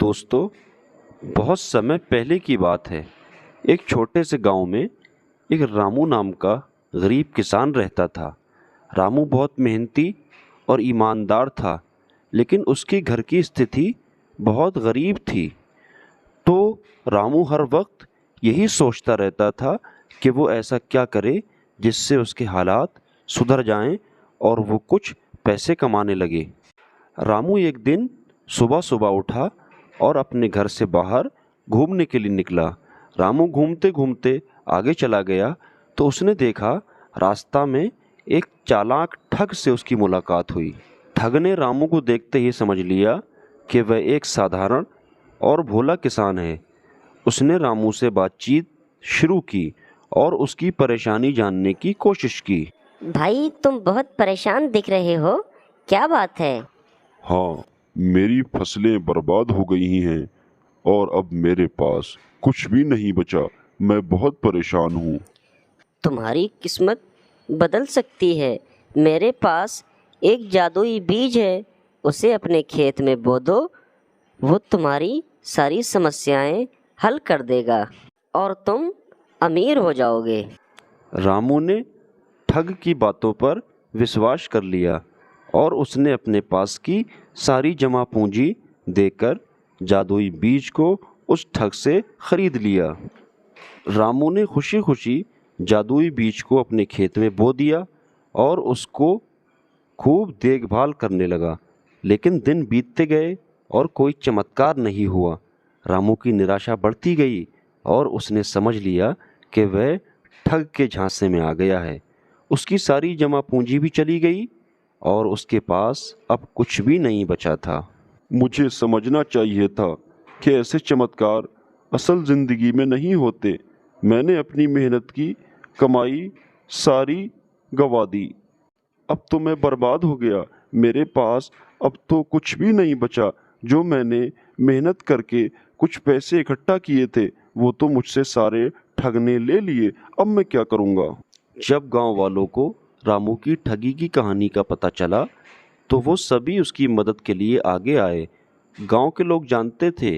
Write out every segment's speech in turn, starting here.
दोस्तों, बहुत समय पहले की बात है। एक छोटे से गांव में एक रामू नाम का गरीब किसान रहता था। रामू बहुत मेहनती और ईमानदार था, लेकिन उसके घर की स्थिति बहुत गरीब थी। तो रामू हर वक्त यही सोचता रहता था कि वो ऐसा क्या करे जिससे उसके हालात सुधर जाएं और वो कुछ पैसे कमाने लगे। रामू एक दिन सुबह सुबह उठा और अपने घर से बाहर घूमने के लिए निकला। रामू घूमते घूमते आगे चला गया तो उसने देखा रास्ता में एक चालाक ठग से उसकी मुलाकात हुई। ठग ने रामू को देखते ही समझ लिया कि वह एक साधारण और भोला किसान है। उसने रामू से बातचीत शुरू की और उसकी परेशानी जानने की कोशिश की। भाई, तुम बहुत परेशान दिख रहे हो, क्या बात है? हाँ, मेरी फसलें बर्बाद हो गई हैं और अब मेरे पास कुछ भी नहीं बचा। मैं बहुत परेशान हूँ। तुम्हारी किस्मत बदल सकती है। मेरे पास एक जादुई बीज है, उसे अपने खेत में बो दो। वो तुम्हारी सारी समस्याएं हल कर देगा और तुम अमीर हो जाओगे। रामू ने ठग की बातों पर विश्वास कर लिया और उसने अपने पास की सारी जमा पूंजी देकर जादुई बीज को उस ठग से खरीद लिया। रामू ने खुशी खुशी जादुई बीज को अपने खेत में बो दिया और उसको खूब देखभाल करने लगा। लेकिन दिन बीतते गए और कोई चमत्कार नहीं हुआ। रामू की निराशा बढ़ती गई और उसने समझ लिया कि वह ठग के झांसे में आ गया है। उसकी सारी जमा पूंजी भी चली गई और उसके पास अब कुछ भी नहीं बचा था। मुझे समझना चाहिए था कि ऐसे चमत्कार असल जिंदगी में नहीं होते। मैंने अपनी मेहनत की कमाई सारी गंवा दी। अब तो मैं बर्बाद हो गया। मेरे पास अब तो कुछ भी नहीं बचा। जो मैंने मेहनत करके कुछ पैसे इकट्ठा किए थे, वो तो मुझसे सारे ठग ने ले लिए। अब मैं क्या करूँगा? जब गांव वालों को रामू की ठगी की कहानी का पता चला तो वो सभी उसकी मदद के लिए आगे आए। गांव के लोग जानते थे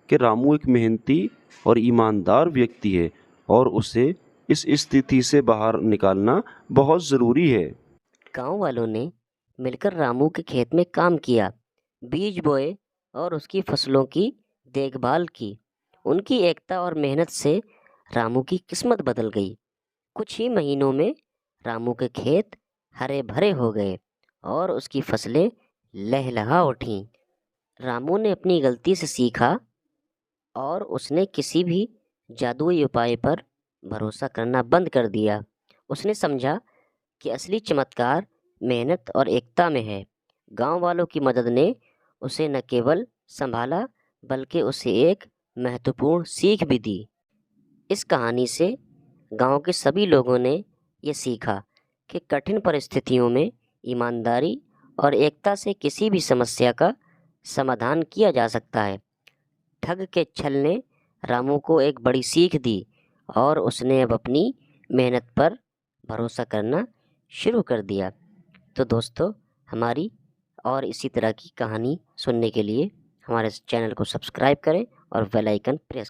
कि रामू एक मेहनती और ईमानदार व्यक्ति है और उसे इस स्थिति से बाहर निकालना बहुत ज़रूरी है। गांव वालों ने मिलकर रामू के खेत में काम किया, बीज बोए और उसकी फसलों की देखभाल की। उनकी एकता और मेहनत से रामू की किस्मत बदल गई। कुछ ही महीनों में रामू के खेत हरे भरे हो गए और उसकी फसलें लहलहा उठीं। रामू ने अपनी गलती से सीखा और उसने किसी भी जादुई उपाय पर भरोसा करना बंद कर दिया। उसने समझा कि असली चमत्कार मेहनत और एकता में है। गांव वालों की मदद ने उसे न केवल संभाला, बल्कि उसे एक महत्वपूर्ण सीख भी दी। इस कहानी से गांव के सभी लोगों ने ये सीखा कि कठिन परिस्थितियों में ईमानदारी और एकता से किसी भी समस्या का समाधान किया जा सकता है। ठग के छल ने रामू को एक बड़ी सीख दी और उसने अब अपनी मेहनत पर भरोसा करना शुरू कर दिया। तो दोस्तों, हमारी और इसी तरह की कहानी सुनने के लिए हमारे चैनल को सब्सक्राइब करें और बेल आइकन प्रेस